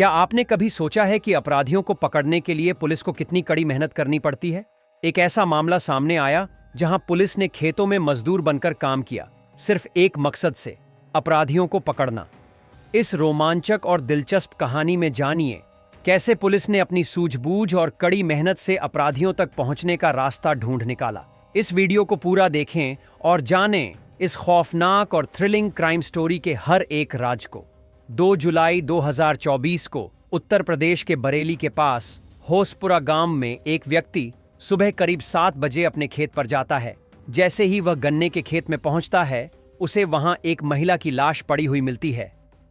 क्या आपने कभी सोचा है कि अपराधियों को पकड़ने के लिए पुलिस को कितनी कड़ी मेहनत करनी पड़ती है? एक ऐसा मामला सामने आया जहां पुलिस ने खेतों में मजदूर बनकर काम किया, सिर्फ एक मकसद से, अपराधियों को पकड़ना। इस रोमांचक और दिलचस्प कहानी में जानिए कैसे पुलिस ने अपनी सूझबूझ और कड़ी मेहनत से अपराधियों तक पहुंचने का रास्ता ढूंढ निकाला। इस वीडियो को पूरा देखें और जानें इस खौफनाक और थ्रिलिंग क्राइम स्टोरी के हर एक राज को। 2 जुलाई 2024 को उत्तर प्रदेश के बरेली के पास होसपुरा गांव में एक व्यक्ति सुबह करीब 7 बजे अपने खेत पर जाता है। जैसे ही वह गन्ने के खेत में पहुंचता है, उसे वहां एक महिला की लाश पड़ी हुई मिलती है।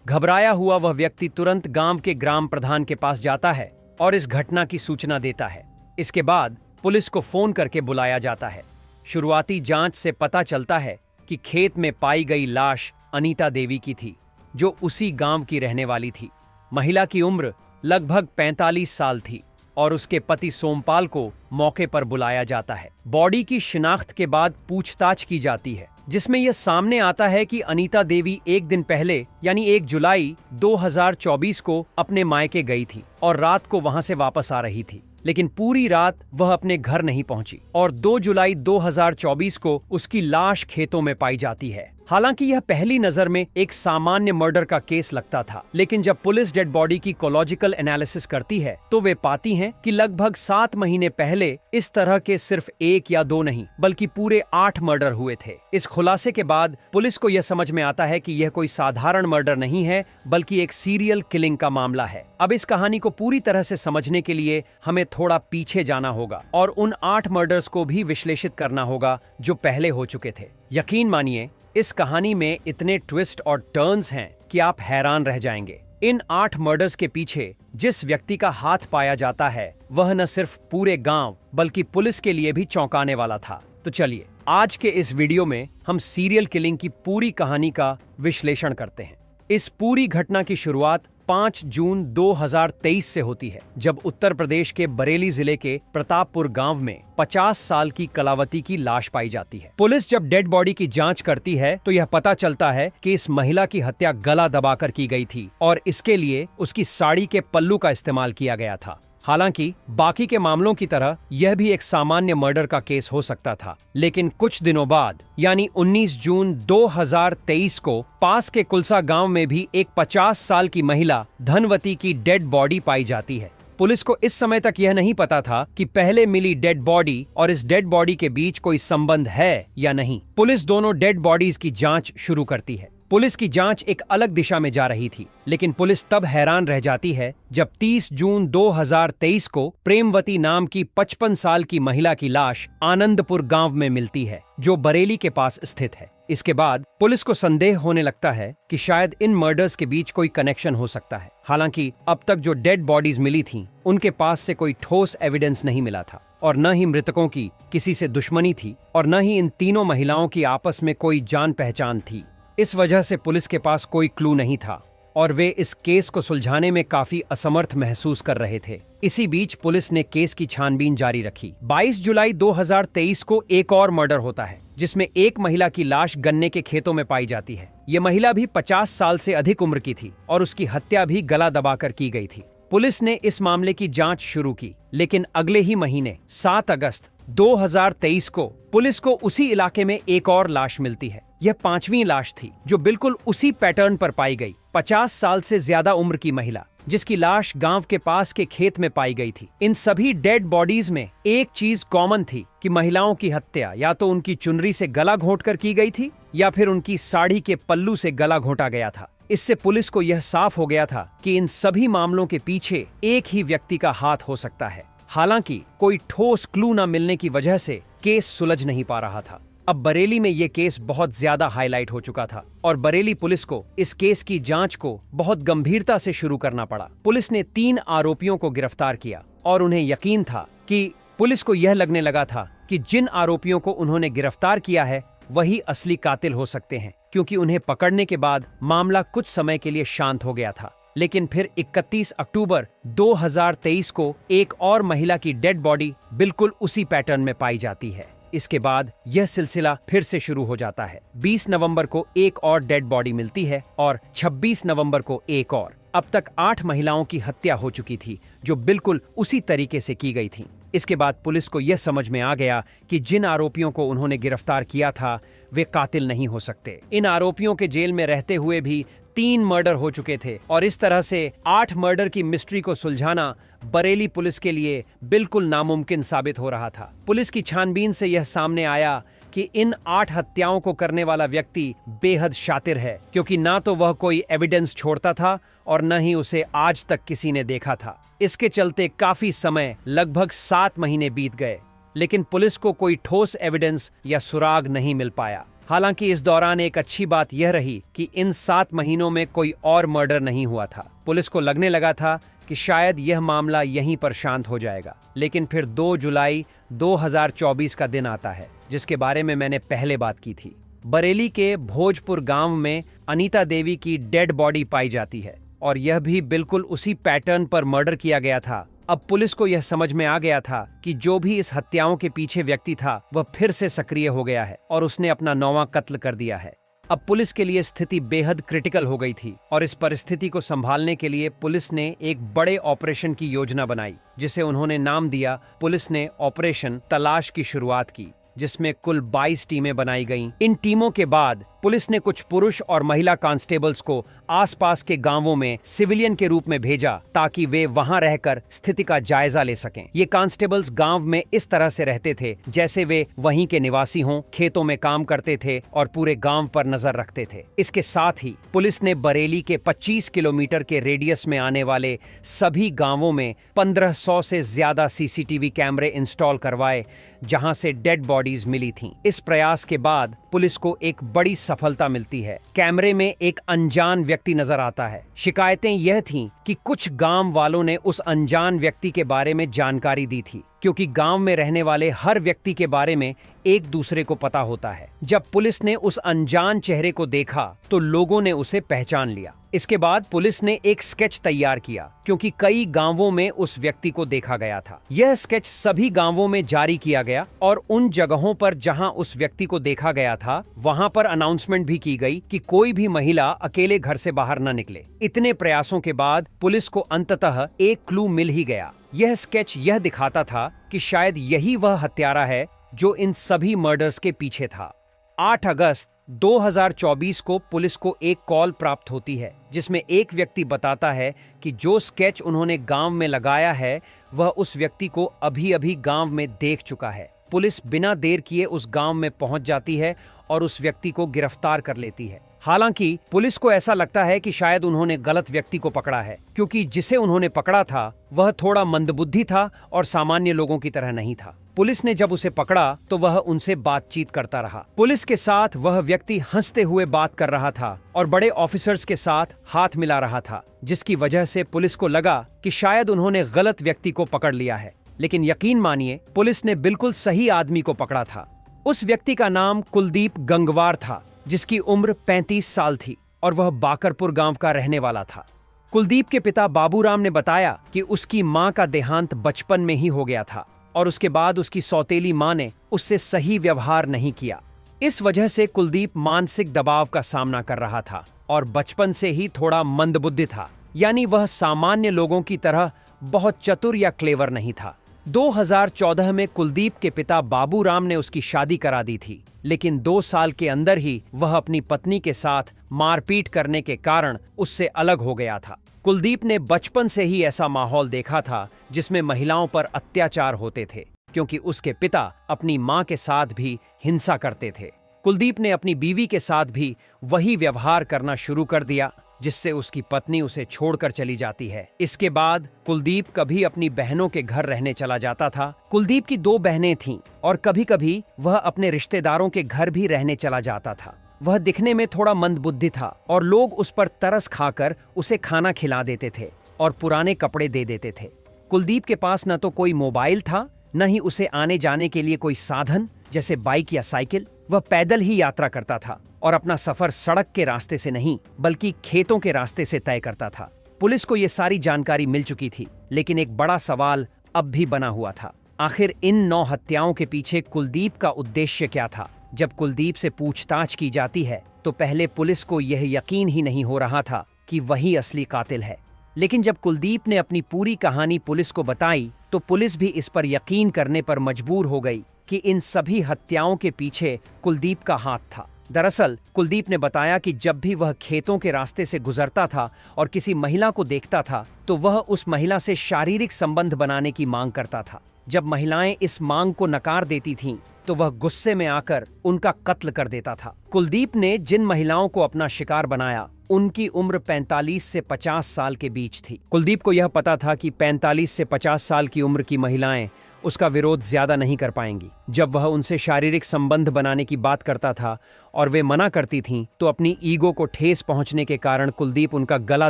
घबराया हुआ वह व्यक्ति तुरंत गांव के ग्राम प्रधान के पास जाता है और इस घटना की सूचना देता है। इसके बाद पुलिस को फोन करके बुलाया जाता है। शुरुआती जांच से पता चलता है कि खेत में पाई गई लाश अनीता देवी की थी, जो उसी गांव की रहने वाली थी। महिला की उम्र लगभग 45 साल थी और उसके पति सोमपाल को मौके पर बुलाया जाता है। बॉडी की शिनाख्त के बाद पूछताछ की जाती है, जिसमें यह सामने आता है कि अनीता देवी एक दिन पहले यानी 1 जुलाई 2024 को अपने मायके गई थी और रात को वहां से वापस आ रही थी, लेकिन पूरी रात वह अपने घर नहीं पहुंची और 2 जुलाई 2024 को उसकी लाश खेतों में पाई जाती है। हालांकि यह पहली नजर में एक सामान्य मर्डर का केस लगता था, लेकिन जब पुलिस डेड बॉडी की कोलॉजिकल एनालिसिस करती है तो वे पाती हैं कि लगभग 7 महीने पहले इस तरह के सिर्फ 1 या 2 नहीं बल्कि पूरे 8 मर्डर हुए थे। इस खुलासे के बाद पुलिस को यह समझ में आता है कि यह कोई साधारण मर्डर नहीं है, बल्कि एक सीरियल किलिंग का मामला है। अब इस कहानी को पूरी तरह से समझने के लिए हमें थोड़ा पीछे जाना होगा और उन 8 मर्डर्स को भी विश्लेषित करना होगा जो पहले हो चुके थे। यकीन मानिए, इस कहानी में इतने ट्विस्ट और टर्न्स हैं कि आप हैरान रह जाएंगे। इन 8 मर्डर्स के पीछे जिस व्यक्ति का हाथ पाया जाता है, वह न सिर्फ पूरे गांव बल्कि पुलिस के लिए भी चौंकाने वाला था। तो चलिए, आज के इस वीडियो में हम सीरियल किलिंग की पूरी कहानी का विश्लेषण करते हैं। इस पूरी घटना की शुरुआत 5 जून 2023 से होती है, जब उत्तर प्रदेश के बरेली जिले के प्रतापपुर गांव में 50 साल की कलावती की लाश पाई जाती है। पुलिस जब डेड बॉडी की जांच करती है तो यह पता चलता है कि इस महिला की हत्या गला दबाकर की गई थी और इसके लिए उसकी साड़ी के पल्लू का इस्तेमाल किया गया था। हालांकि बाकी के मामलों की तरह यह भी एक सामान्य मर्डर का केस हो सकता था, लेकिन कुछ दिनों बाद यानी 19 जून 2023 को पास के कुलसा गांव में भी एक 50 साल की महिला धनवती की डेड बॉडी पाई जाती है। पुलिस को इस समय तक यह नहीं पता था कि पहले मिली डेड बॉडी और इस डेड बॉडी के बीच कोई संबंध है या नहीं। पुलिस दोनों डेड बॉडीज की जांच शुरू करती है। पुलिस की जांच एक अलग दिशा में जा रही थी, लेकिन पुलिस तब हैरान रह जाती है जब 30 जून 2023 को प्रेमवती नाम की 55 साल की महिला की लाश आनंदपुर गांव में मिलती है, जो बरेली के पास स्थित है। इसके बाद पुलिस को संदेह होने लगता है कि शायद इन मर्डर्स के बीच कोई कनेक्शन हो सकता है। हालांकि अब तक जो डेड बॉडीज मिली थीं, उनके पास से कोई ठोस एविडेंस नहीं मिला था और न ही मृतकों की किसी से दुश्मनी थी और न ही इन तीनों महिलाओं की आपस में कोई जान पहचान थी। इस वजह से पुलिस के पास कोई क्लू नहीं था और वे इस केस को सुलझाने में काफी असमर्थ महसूस कर रहे थे। इसी बीच पुलिस ने केस की छानबीन जारी रखी। 22 जुलाई 2023 को एक और मर्डर होता है, जिसमें एक महिला की लाश गन्ने के खेतों में पाई जाती है। ये महिला भी 50 साल से अधिक उम्र की थी और उसकी हत्या भी गला दबाकर की गई थी। पुलिस ने इस मामले की जांच शुरू की, लेकिन अगले ही महीने 7 अगस्त 2023 को पुलिस को उसी इलाके में एक और लाश मिलती है। यह 5वीं लाश थी, जो बिल्कुल उसी पैटर्न पर पाई गई। 50 साल से ज्यादा उम्र की महिला, जिसकी लाश गांव के पास के खेत में पाई गई थी। इन सभी डेड बॉडीज में एक चीज कॉमन थी कि महिलाओं की हत्या या तो उनकी चुनरी से गला घोंटकर की गई थी या फिर उनकी साड़ी के पल्लू से गला घोंटा गया था। इससे पुलिस को यह साफ हो गया था कि इन सभी मामलों के पीछे एक ही व्यक्ति का हाथ हो सकता है। हालांकि कोई ठोस क्लू न मिलने की वजह से केस सुलझ नहीं पा रहा था। अब बरेली में यह केस बहुत ज्यादा हाईलाइट हो चुका था और बरेली पुलिस को इस केस की जांच को बहुत गंभीरता से शुरू करना पड़ा। पुलिस ने 3 आरोपियों को गिरफ्तार किया और उन्हें यकीन था कि पुलिस को यह लगने लगा था कि जिन आरोपियों को उन्होंने गिरफ्तार किया है वही असली कातिल हो सकते हैं, क्योंकि उन्हें पकड़ने के बाद मामला कुछ समय के लिए शांत हो गया था। लेकिन फिर 31 अक्टूबर 2023 को एक और महिला की डेड बॉडी बिल्कुल उसी पैटर्न में पाई जाती है। इसके बाद यह सिलसिला फिर से शुरू हो जाता है। 20 नवंबर को एक और डेड बॉडी मिलती है और 26 नवंबर को एक और। अब तक 8 महिलाओं की हत्या हो चुकी थी जो बिल्कुल उसी तरीके से की गई थी। इसके बाद पुलिस को यह समझ में आ गया कि जिन आरोपियों को उन्होंने गिरफ्तार किया था वे कातिल नहीं हो सकते। इन आरोपियों के जेल में रहते हुए भी 3 मर्डर हो चुके थे और इस तरह से 8 मर्डर की मिस्ट्री को सुलझाना बरेली पुलिस के लिए बिल्कुल नामुमकिन साबित हो रहा था। पुलिस की छानबीन से यह सामने आया कि इन 8 हत्याओं को करने वाला व्यक्ति बेहद शातिर है, क्योंकि ना तो वह कोई एविडेंस छोड़ता था और न ही उसे आज तक किसी ने देखा था। इसके चलते काफी समय, लगभग 7 महीने बीत गए, लेकिन पुलिस को कोई ठोस एविडेंस या सुराग नहीं मिल पाया। हालांकि इस दौरान एक अच्छी बात यह रही कि इन 7 महीनों में कोई और मर्डर नहीं हुआ था। पुलिस को लगने लगा था कि शायद यह मामला यहीं पर शांत हो जाएगा। लेकिन फिर 2 जुलाई 2024 का दिन आता है, जिसके बारे में मैंने पहले बात की थी। बरेली के भोजपुर गांव में अनीता देवी की डेड बॉडी पाई जाती है और यह भी बिल्कुल उसी पैटर्न पर मर्डर किया गया था। अब पुलिस को यह समझ में आ गया था कि जो भी इस हत्याओं के पीछे व्यक्ति था वह फिर से सक्रिय हो गया है और उसने अपना 9वां कत्ल कर दिया है। अब पुलिस के लिए स्थिति बेहद क्रिटिकल हो गई थी और इस परिस्थिति को संभालने के लिए पुलिस ने एक बड़े ऑपरेशन की योजना बनाई, जिसे उन्होंने नाम दिया। पुलिस ने ऑपरेशन तलाश की शुरुआत की, जिसमें कुल 22 टीमें बनाई गईं। इन टीमों के बाद पुलिस ने कुछ पुरुष और महिला कांस्टेबल्स को आसपास के गांवों में सिविलियन के रूप में भेजा ताकि वे वहां रहकर स्थिति का जायजा ले सकें। ये कांस्टेबल्स गांव में इस तरह से रहते थे जैसे वे वहीं के निवासी हों, खेतों में काम करते थे और पूरे गांव पर नजर रखते थे। इसके साथ ही पुलिस ने बरेली के 25 किलोमीटर के रेडियस में आने वाले सभी गांवों में 1500 से ज्यादा सीसीटीवी कैमरे इंस्टॉल करवाए, जहां से डेड बॉडीज मिली थीं। इस प्रयास के बाद पुलिस को एक बड़ी सफलता मिलती है। कैमरे में एक अनजान व्यक्ति नजर आता है। शिकायतें यह थीं कि कुछ गांव वालों ने उस अनजान व्यक्ति के बारे में जानकारी दी थी, क्योंकि गांव में रहने वाले हर व्यक्ति के बारे में एक दूसरे को पता होता है। जब पुलिस ने उस अनजान चेहरे को देखा तो लोगों ने उसे पहचान लिया। इसके बाद पुलिस ने एक स्केच तैयार किया, क्योंकि कई गांवों में उस व्यक्ति को देखा गया था। यह स्केच सभी गांवों में जारी किया गया और उन जगहों पर जहां उस व्यक्ति को देखा गया था वहां पर अनाउंसमेंट भी की गई कि कोई भी महिला अकेले घर से बाहर न निकले। इतने प्रयासों के बाद पुलिस को अंततः एक क्लू मिल ही गया। यह स्केच यह दिखाता था कि शायद यही वह हत्यारा है जो इन सभी मर्डर्स के पीछे था। 8 अगस्त 2024 को पुलिस को एक कॉल प्राप्त होती है, जिसमें एक व्यक्ति बताता है कि जो स्केच उन्होंने गांव में लगाया है वह उस व्यक्ति को अभी अभी गांव में देख चुका है। पुलिस बिना देर किए उस गांव में पहुंच जाती है और उस व्यक्ति को गिरफ्तार कर लेती है। हालांकि पुलिस को ऐसा लगता है कि शायद उन्होंने गलत व्यक्ति को पकड़ा है, क्योंकि जिसे उन्होंने पकड़ा था वह थोड़ा मंदबुद्धि था और सामान्य लोगों की तरह नहीं था। पुलिस ने जब उसे पकड़ा तो वह उनसे बातचीत करता रहा। पुलिस के साथ वह व्यक्ति हंसते हुए बात कर रहा था और बड़े ऑफिसर्स के साथ हाथ मिला रहा था, जिसकी वजह से पुलिस को लगा कि शायद उन्होंने गलत व्यक्ति को पकड़ लिया है। लेकिन यकीन मानिए, पुलिस ने बिल्कुल सही आदमी को पकड़ा था। उस व्यक्ति का नाम कुलदीप गंगवार था, जिसकी उम्र 35 साल थी और वह बाकरपुर गांव का रहने वाला था। कुलदीप के पिता बाबूराम ने बताया कि उसकी मां का देहांत बचपन में ही हो गया था और उसके बाद उसकी सौतेली मां ने उससे सही व्यवहार नहीं किया। इस वजह से कुलदीप मानसिक दबाव का सामना कर रहा था और बचपन से ही थोड़ा मंदबुद्धि था, यानी वह सामान्य लोगों की तरह बहुत चतुर या क्लेवर नहीं था। 2014 में कुलदीप के पिता बाबूराम ने उसकी शादी करा दी थी, लेकिन 2 साल के अंदर ही वह अपनी पत्नी के साथ मारपीट करने के कारण उससे अलग हो गया था। कुलदीप ने बचपन से ही ऐसा माहौल देखा था जिसमें महिलाओं पर अत्याचार होते थे, क्योंकि उसके पिता अपनी मां के साथ भी हिंसा करते थे। कुलदीप ने अपनी बीवी के साथ भी वही व्यवहार करना शुरू कर दिया, जिससे उसकी पत्नी उसे छोड़कर चली जाती है। इसके बाद कुलदीप कभी अपनी बहनों के घर रहने चला जाता था। कुलदीप की 2 बहनें थीं और कभी-कभी वह अपने रिश्तेदारों के घर भी रहने चला जाता था। वह दिखने में थोड़ा मंदबुद्धि था और लोग उस पर तरस खाकर उसे खाना खिला देते थे और पुराने कपड़े दे देते थे। कुलदीप के पास न तो कोई मोबाइल था, न ही उसे आने जाने के लिए कोई साधन जैसे बाइक या साइकिल। वह पैदल ही यात्रा करता था और अपना सफर सड़क के रास्ते से नहीं बल्कि खेतों के रास्ते से तय करता था। पुलिस को यह सारी जानकारी मिल चुकी थी, लेकिन एक बड़ा सवाल अब भी बना हुआ था। आखिर इन 9 हत्याओं के पीछे कुलदीप का उद्देश्य क्या था? जब कुलदीप से पूछताछ की जाती है तो पहले पुलिस को यह यकीन ही नहीं हो रहा था कि वही असली कातिल है। लेकिन जब कुलदीप ने अपनी पूरी कहानी पुलिस को बताई तो पुलिस भी इस पर यकीन करने पर मजबूर हो गई कि इन सभी हत्याओं के पीछे कुलदीप का हाथ था। दरअसल कुलदीप ने बताया कि जब भी वह खेतों के रास्ते से गुजरता था और किसी महिला को देखता था तो वह उस महिला से शारीरिक संबंध बनाने की मांग करता था। जब महिलाएं इस मांग को नकार देती थीं, तो वह गुस्से में आकर उनका कत्ल कर देता था। कुलदीप ने जिन महिलाओं को अपना शिकार बनाया उनकी उम्र 45 से 50 साल के बीच थी। कुलदीप को यह पता था कि 45 से 50 साल की उम्र की महिलाएं उसका विरोध ज्यादा नहीं कर पाएंगी। जब वह उनसे शारीरिक संबंध बनाने की बात करता था और वे मना करती थीं, तो अपनी ईगो को ठेस पहुंचने के कारण कुलदीप उनका गला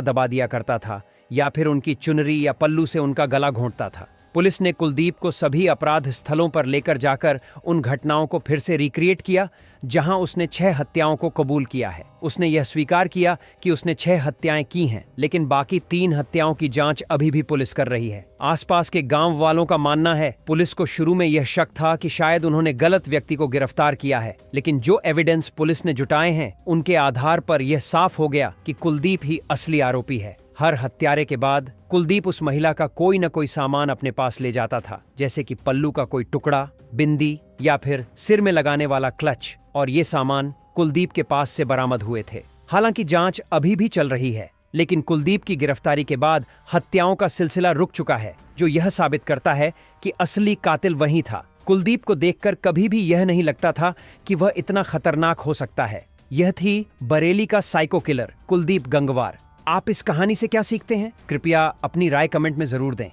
दबा दिया करता था या फिर उनकी चुनरी या पल्लू से उनका गला घोंटता था। पुलिस ने कुलदीप को सभी अपराध स्थलों पर लेकर जाकर उन घटनाओं को फिर से रिक्रिएट किया जहां उसने 6 हत्याओं को कबूल किया है। उसने यह स्वीकार किया कि उसने 6 हत्याएं की हैं, लेकिन बाकी 3 हत्याओं की जांच अभी भी पुलिस कर रही है। आसपास के गांव वालों का मानना है पुलिस को शुरू में यह शक था कि शायद उन्होंने गलत व्यक्ति को गिरफ्तार किया है, लेकिन जो एविडेंस पुलिस ने जुटाए हैं उनके आधार पर यह साफ हो गया कि कुलदीप ही असली आरोपी है। हर हत्यारे के बाद कुलदीप उस महिला का कोई न कोई सामान अपने पास ले जाता था, जैसे कि पल्लू का कोई टुकड़ा, बिंदी या फिर सिर में लगाने वाला क्लच, और ये सामान कुलदीप के पास से बरामद हुए थे। हालांकि जांच अभी भी चल रही है, लेकिन कुलदीप की गिरफ्तारी के बाद हत्याओं का सिलसिला रुक चुका है, जो यह साबित करता है कि असली कातिल वही था। कुलदीप को देखकर कभी भी यह नहीं लगता था कि वह इतना खतरनाक हो सकता है। यह थी बरेली का साइको किलर कुलदीप गंगवार। आप इस कहानी से क्या सीखते हैं? कृपया अपनी राय कमेंट में जरूर दें।